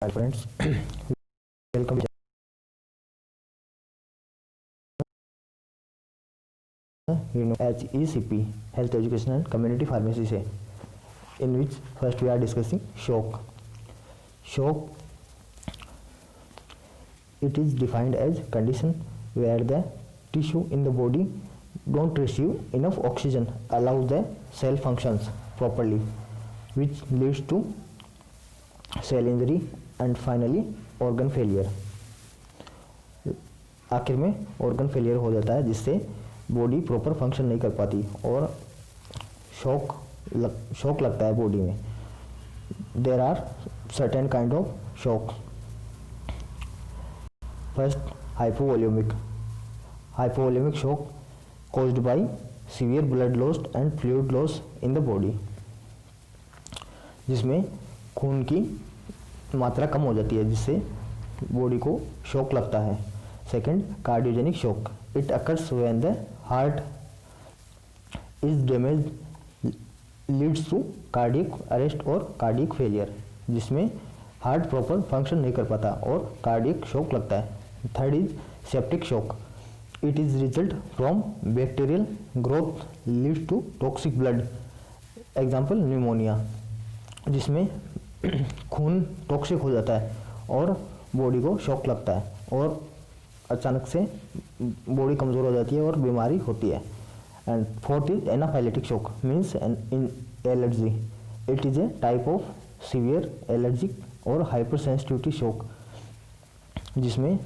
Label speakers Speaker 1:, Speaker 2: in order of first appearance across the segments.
Speaker 1: Hi friends, welcome to HECP, Health Education and Community Pharmacy से, in which first we are discussing shock. Shock, it is defined as condition where the tissue in the body don't receive enough oxygen, allows the cell functions properly, which leads to cell injury and finally organ failure. आखिर में organ failure हो जाता है जिससे body proper function नहीं कर पाती और शॉक लगता है बॉडी में. There are certain kind of shock. First, hypovolemic shock caused by severe blood loss and fluid loss in the body, जिसमें खून की मात्रा कम हो जाती है जिससे बॉडी को शॉक लगता है. Second, cardiogenic shock. It occurs when the heart is damage leads to cardiac arrest और कार्डियक फेलियर, जिसमें हार्ट प्रॉपर फंक्शन नहीं कर पाता और कार्डियक शॉक लगता है. Third is septic shock. It is result from bacterial growth leads to toxic blood, example pneumonia, जिसमें खून टॉक्सिक हो जाता है और बॉडी को शॉक लगता है और अचानक से बॉडी कमज़ोर हो जाती है और बीमारी होती है. And fourth is anaphylactic shock, means in allergy. It is a type of severe allergic और हाइपर सेंसिटिविटी शॉक, जिसमें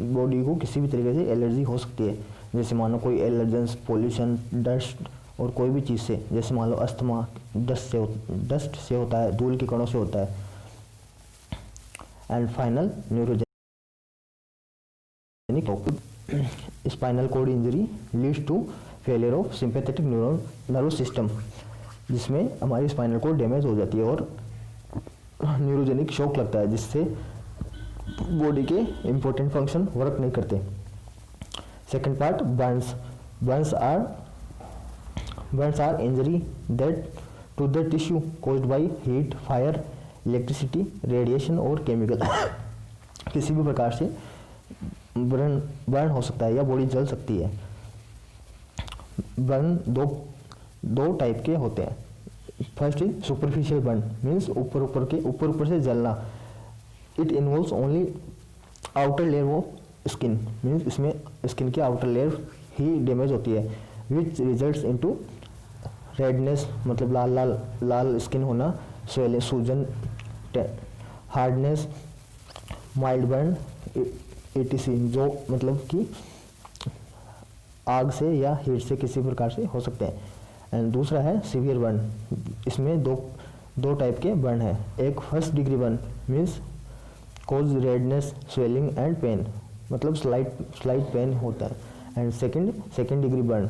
Speaker 1: बॉडी को किसी भी तरीके से एलर्जी हो सकती है, जैसे मान लो कोई एलर्जेंस, पोल्यूशन, डस्ट और कोई भी चीज़ से, जैसे मान लो अस्थमा डस्ट से होता है, धूल के कणों से होता है. And final, neurogenic spinal cord injury leads to failure of sympathetic nervous system, जिसमें हमारी स्पाइनल कॉर्ड डैमेज हो जाती है और न्यूरोजेनिक शॉक लगता है जिससे बॉडी के इंपॉर्टेंट फंक्शन वर्क नहीं करते. Second part, burns are injury that to the tissue caused by heat, fire, electricity, radiation और केमिकल. किसी भी प्रकार से बर्न हो सकता है या बॉडी जल सकती है. बर्न दो टाइप के होते हैं. First is superficial burn, means ऊपर से जलना. It involves only outer layer of skin, means इसमें स्किन की आउटर लेयर ही डैमेज होती है, विच रिजल्ट्स इनटू रेडनेस, मतलब लाल स्किन होना, स्वेलिंग, सूजन, हार्डनेस, माइल्ड बर्न, एटीसी, जो मतलब कि आग से या हीट से किसी प्रकार से हो सकते हैं. एंड दूसरा है सीवियर बर्न. इसमें दो टाइप के बर्न है. एक first degree burn, means cause redness, swelling and pain, मतलब स्लाइट पेन होता है. And second degree burn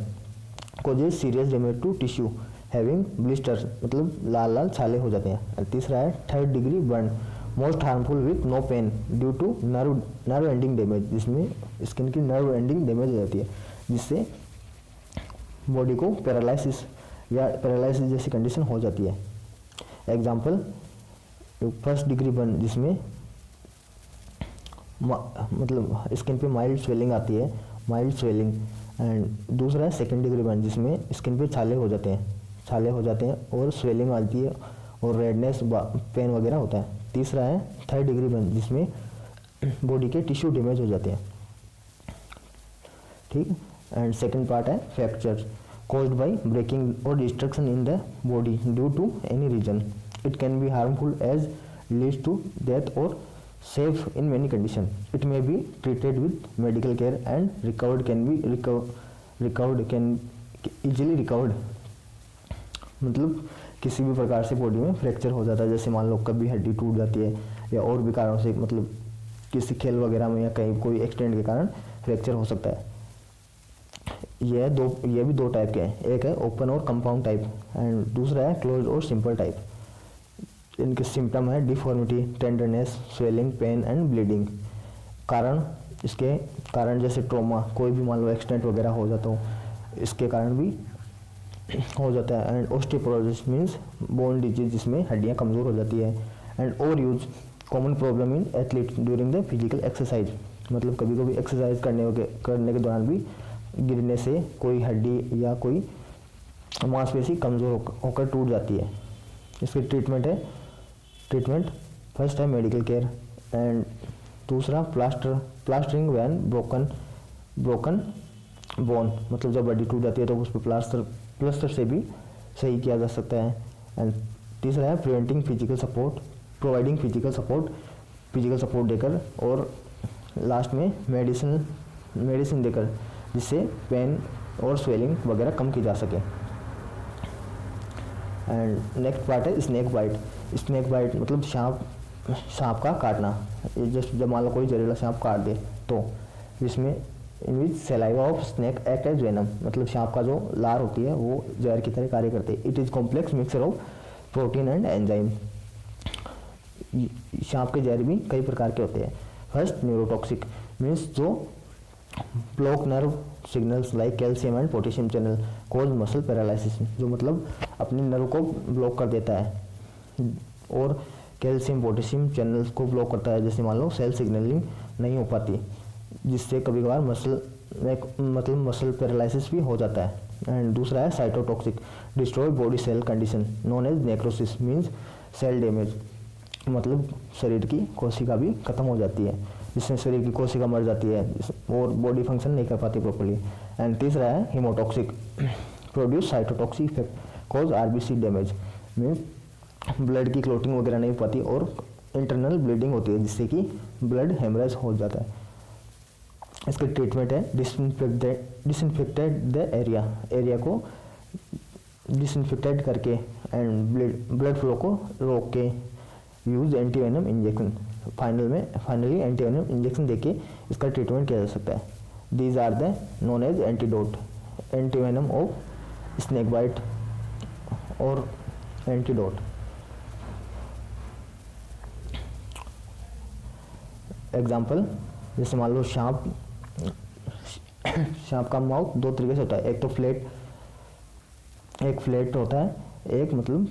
Speaker 1: causes serious damage to tissue having blisters, मतलब लाल छाले हो जाते हैं. एंड तीसरा है third degree burn, most harmful with no pain due to nerve ending damage, जिसमें स्किन की नर्व एंडिंग डैमेज हो जाती है जिससे बॉडी को पैरालिसिस जैसी कंडीशन हो जाती है. एग्जाम्पल, फर्स्ट डिग्री बर्न जिसमें मतलब स्किन पे माइल्ड स्वेलिंग आती है, एंड दूसरा है सेकेंड डिग्री बर्न जिसमें स्किन पे छाले हो जाते हैं और स्वेलिंग आती है और रेडनेस, पेन वगैरह होता है. तीसरा है थर्ड डिग्री बर्न जिसमें बॉडी के टिश्यू डैमेज हो जाते हैं. ठीक. एंड सेकेंड पार्ट है फ्रैक्चर कॉज्ड बाय ब्रेकिंग और destruction in the body due to any reason. It can be harmful as leads to death और safe in many conditions. It may be treated with medical care and can be easily recovered. मतलब किसी भी प्रकार से body में fracture हो जाता है, जैसे मान लो कभी हड्डी टूट जाती है या और भी कारणों से, मतलब किसी खेल वगैरह में या कहीं कोई एक्सीडेंट के कारण फ्रैक्चर हो सकता है. ये भी दो टाइप के हैं. एक है ओपन और कंपाउंड टाइप एंड दूसरा है क्लोज और सिंपल टाइप. इनके सिम्टम है deformity, tenderness, swelling, pain and bleeding. इसके कारण जैसे ट्रॉमा, कोई भी मान लो एक्सीडेंट वगैरह हो जाता हो, इसके कारण भी हो जाता है. And osteoporosis means bone disease, जिसमें हड्डियां कमज़ोर हो जाती है. And over use, common problem in athlete during the physical exercise, मतलब कभी कभी एक्सरसाइज करने के दौरान भी गिरने से कोई हड्डी या कोई मांसपेशी कमज़ोर होकर टूट जाती है। इसकी ट्रीटमेंट फर्स्ट है मेडिकल केयर, एंड दूसरा प्लास्टरिंग व्हेन ब्रोकन बोन, मतलब जब हड्डी टूट जाती है तो उस पर प्लास्टर से भी सही किया जा सकता है। एंड तीसरा है प्रोवाइडिंग फिजिकल सपोर्ट देकर, और लास्ट में मेडिसिन देकर, जिससे पेन और स्वेलिंग वगैरह कम की जा सके। एंड नेक्स्ट पार्ट है स्नेक बाइट मतलब सांप का काटना। जस्ट जब मान लो कोई जहरीला सांप काट दे तो जिसमें in which saliva of snake act as venom, मतलब सांप का जो लार होती है वो जहर की तरह कार्य करते हैं। It is complex mixture of protein and enzyme. सांप के जहर भी कई प्रकार के होते हैं। फर्स्ट न्यूरोटॉक्सिक मीन्स जो block nerve signals like calcium and potassium channel cause muscle paralysis, जो मतलब अपने नर्व को ब्लॉक कर देता है, और कैल्शियम पोटेशियम चैनल्स को ब्लॉक करता है, जैसे मान लो सेल सिग्नलिंग नहीं हो पाती, जिससे कभी कभार मसल पैरालिसिस भी हो जाता है। एंड दूसरा है cytotoxic, destroy body cell condition known as necrosis means cell damage, मतलब शरीर की कोशिका भी खत्म हो जाती है, जिससे शरीर की कोशिका मर जाती है और बॉडी फंक्शन नहीं कर पाती प्रॉपर्ली। एंड तीसरा है haemotoxic, produce cytotoxic effect cause RBC damage means blood की क्लोटिंग वगैरह नहीं हो पाती और इंटरनल ब्लीडिंग होती है, जिससे कि ब्लड हेमरेज हो जाता है। इसका ट्रीटमेंट है डिसइंफेक्टेड द एरिया को डिसइंफेक्टेड करके एंड ब्लड फ्लो को रोक के use antivenom injection, finally antivenom injection देके इसका ट्रीटमेंट किया जा सकता है। These are the known as antidote, antivenom of snake bite और एंटीडोट। एग्जाम्पल, जैसे मान लो सांप का माउथ दो तरीके से होता है, एक तो फ्लैट होता है, एक मतलब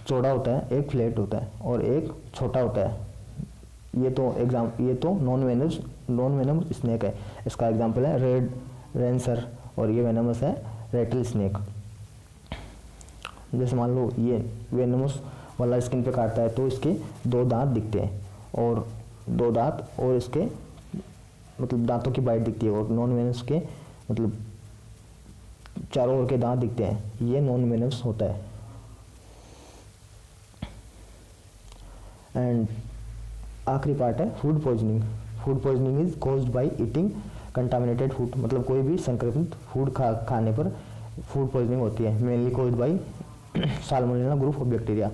Speaker 1: चौड़ा होता है, एक फ्लैट होता है और एक छोटा होता है। ये तो नॉन वेनमस स्नेक है। इसका एग्जांपल है रेड रेंसर और ये वेनमस है रेटल स्नेक। जैसे मान लो ये वेनमस वाला स्किन पे काटता है तो इसके दो दांत दिखते हैं और इसके मतलब दांतों की बाइट दिखती है, और नॉन वेनमस के मतलब चारों ओर के दांत दिखते हैं, ये नॉन वेनमस होता है। एंड आखिरी पार्ट है food poisoning is caused by eating contaminated food, मतलब कोई भी संक्रमित फूड खाने पर फूड पॉइजनिंग होती है। Mainly caused by salmonella group of bacteria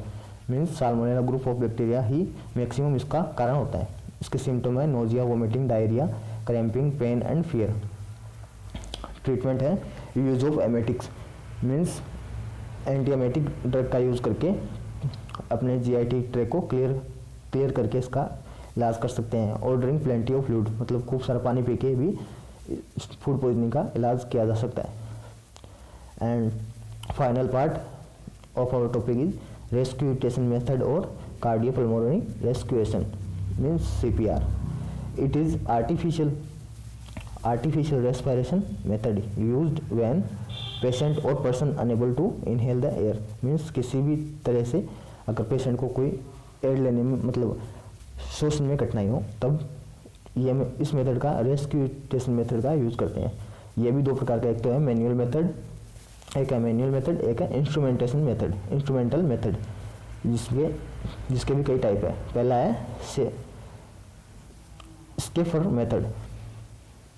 Speaker 1: means salmonella group of bacteria ही मैक्सिमम इसका कारण होता है। इसके सिम्टम है nausea, vomiting, diarrhoea, cramping, pain and fear. Treatment है use of emetics means antiemetic drug का यूज़ करके अपने जीआईटी ट्रैक को क्लियर करके इसका इलाज कर सकते हैं। और ड्रिंक प्लेंटी ऑफ फ्लूइड, मतलब खूब सारा पानी पी के भी फूड पॉइजनिंग का इलाज किया जा सकता है। And final part of our topic is resuscitation method और cardiopulmonary resuscitation means CPR. It is artificial respiration method used when patient or person unable to inhale the air means किसी भी तरह से अगर पेशेंट को कोई एयर लेने में मतलब श्वसन में कठिनाई हो तब ये इस मेथड का रेस्क्यूटेशन मेथड का यूज़ करते हैं। ये भी दो प्रकार का, एक तो है मैनुअल मेथड, एक है इंस्ट्रूमेंटल मेथड जिसके भी कई टाइप है। पहला है स्केफर method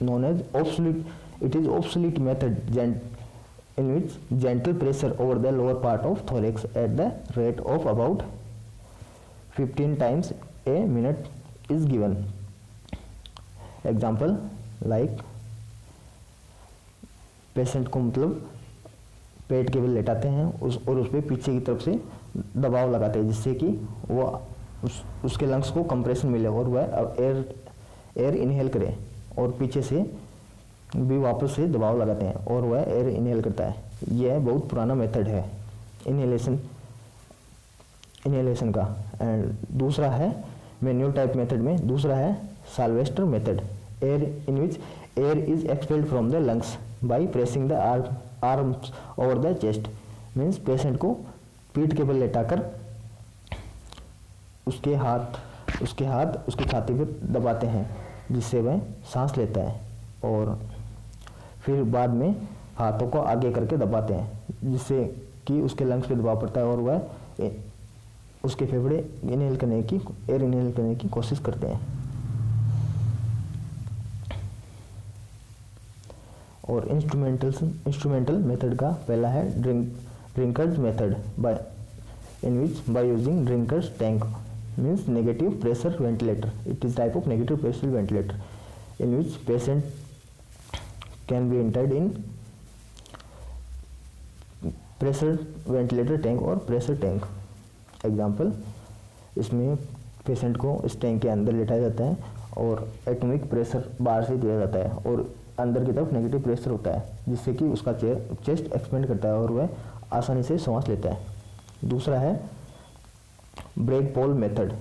Speaker 1: known as obsolete. It is obsolete method in which gentle pressure over the lower part of thorax at the rate of about 15 times a minute is given. Example like patient को मतलब पेट के बल लेटाते हैं उस पर पीछे की तरफ से दबाव लगाते हैं, जिससे कि वो उसके लंग्स को कंप्रेशन मिले और वह एयर इनहेल करे, और पीछे से भी वापस से दबाव लगाते हैं और वह एयर इनहेल करता है। यह बहुत पुराना मेथड है इनहेलेशन का। एंड दूसरा है मैनुअल टाइप मेथड में दूसरा है Sylvester method, air in which air is expelled from the lungs by pressing the arms over the chest. Means patient को पीठ के बल लेटाकर उसके हाथ उसकी छाती पर दबाते हैं जिससे वह सांस लेता है, और फिर बाद में हाथों को आगे करके दबाते हैं जिससे कि उसके लंग्स पे दबाव पड़ता है और वह उसके फेफड़े एयर इनहेल करने की कोशिश करते हैं। और इंस्ट्रूमेंटल मेथड का पहला है drinkers method in which by using drinkers tank means negative pressure ventilator. It is type of negative pressure ventilator in which patient can be entered in pressure ventilator tank और pressure tank. Example, इसमें patient को इस tank के अंदर लेटाया जाता है और atomic pressure बाहर से दिया जाता है और अंदर की तरफ नेगेटिव प्रेशर होता है जिससे कि उसका चेस्ट एक्सपेंड करता है और वह आसानी से सांस लेता है। दूसरा है Bragg Paul method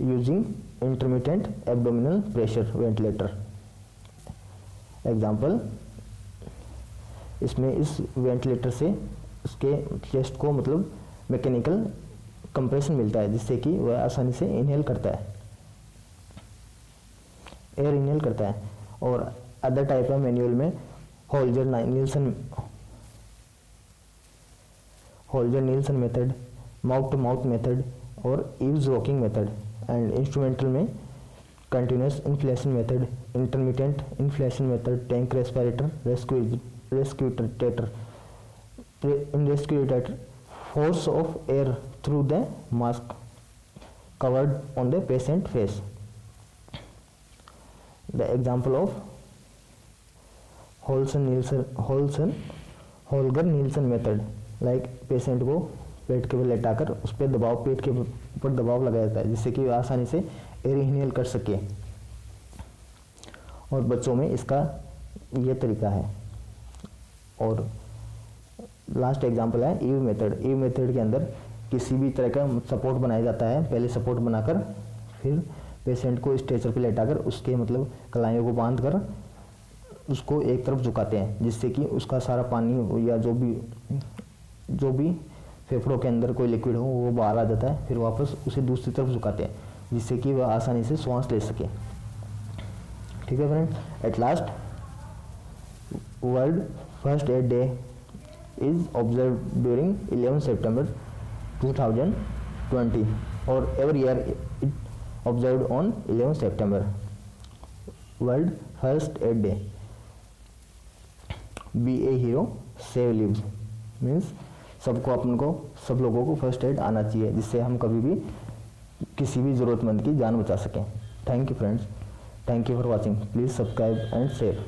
Speaker 1: using intermittent abdominal pressure ventilator. Example, इसमें इस वेंटिलेटर से उसके चेस्ट को मतलब मैकेनिकल कंप्रेशन मिलता है जिससे कि वह आसानी से इनहेल करता है, एयर इनहेल करता है। और अदर टाइप है मैनुअल में Holger Nielsen method, mouth to mouth method और Eve's rocking method. And instrumental में continuous inflation method, intermittent inflation method, tank respirator, resuscitator, force of air through the mask covered on the patient face. The example of Holger-Nielsen method, like patient को पेट के बल लेटाकर उस पर पेट के ऊपर दबाव लगाया जाता है जिससे कि वह आसानी से एयर इनहेल कर सके। और बच्चों में इसका यह तरीका है। और लास्ट एग्जाम्पल है ईव मेथड के अंदर किसी भी तरह का सपोर्ट बनाया जाता है। पहले सपोर्ट बनाकर फिर पेशेंट को स्ट्रेचर पे लेटाकर उसके मतलब कलाइयों को बांध कर उसको एक तरफ झुकाते हैं जिससे कि उसका सारा पानी या जो भी फेफड़ों के अंदर कोई लिक्विड हो वो बाहर आ जाता है। फिर वापस उसे दूसरी तरफ झुकाते हैं जिससे कि वह आसानी से सांस ले सके। ठीक है friend, at last world first aid day is observed during 11 September 2020 or every year it observed on 11 September. World First Aid Day. Be a hero, save lives. Means सब लोगों को फर्स्ट एड आना चाहिए जिससे हम कभी भी किसी भी ज़रूरतमंद की जान बचा सकें। Thank you friends, thank you for watching. Please subscribe and share.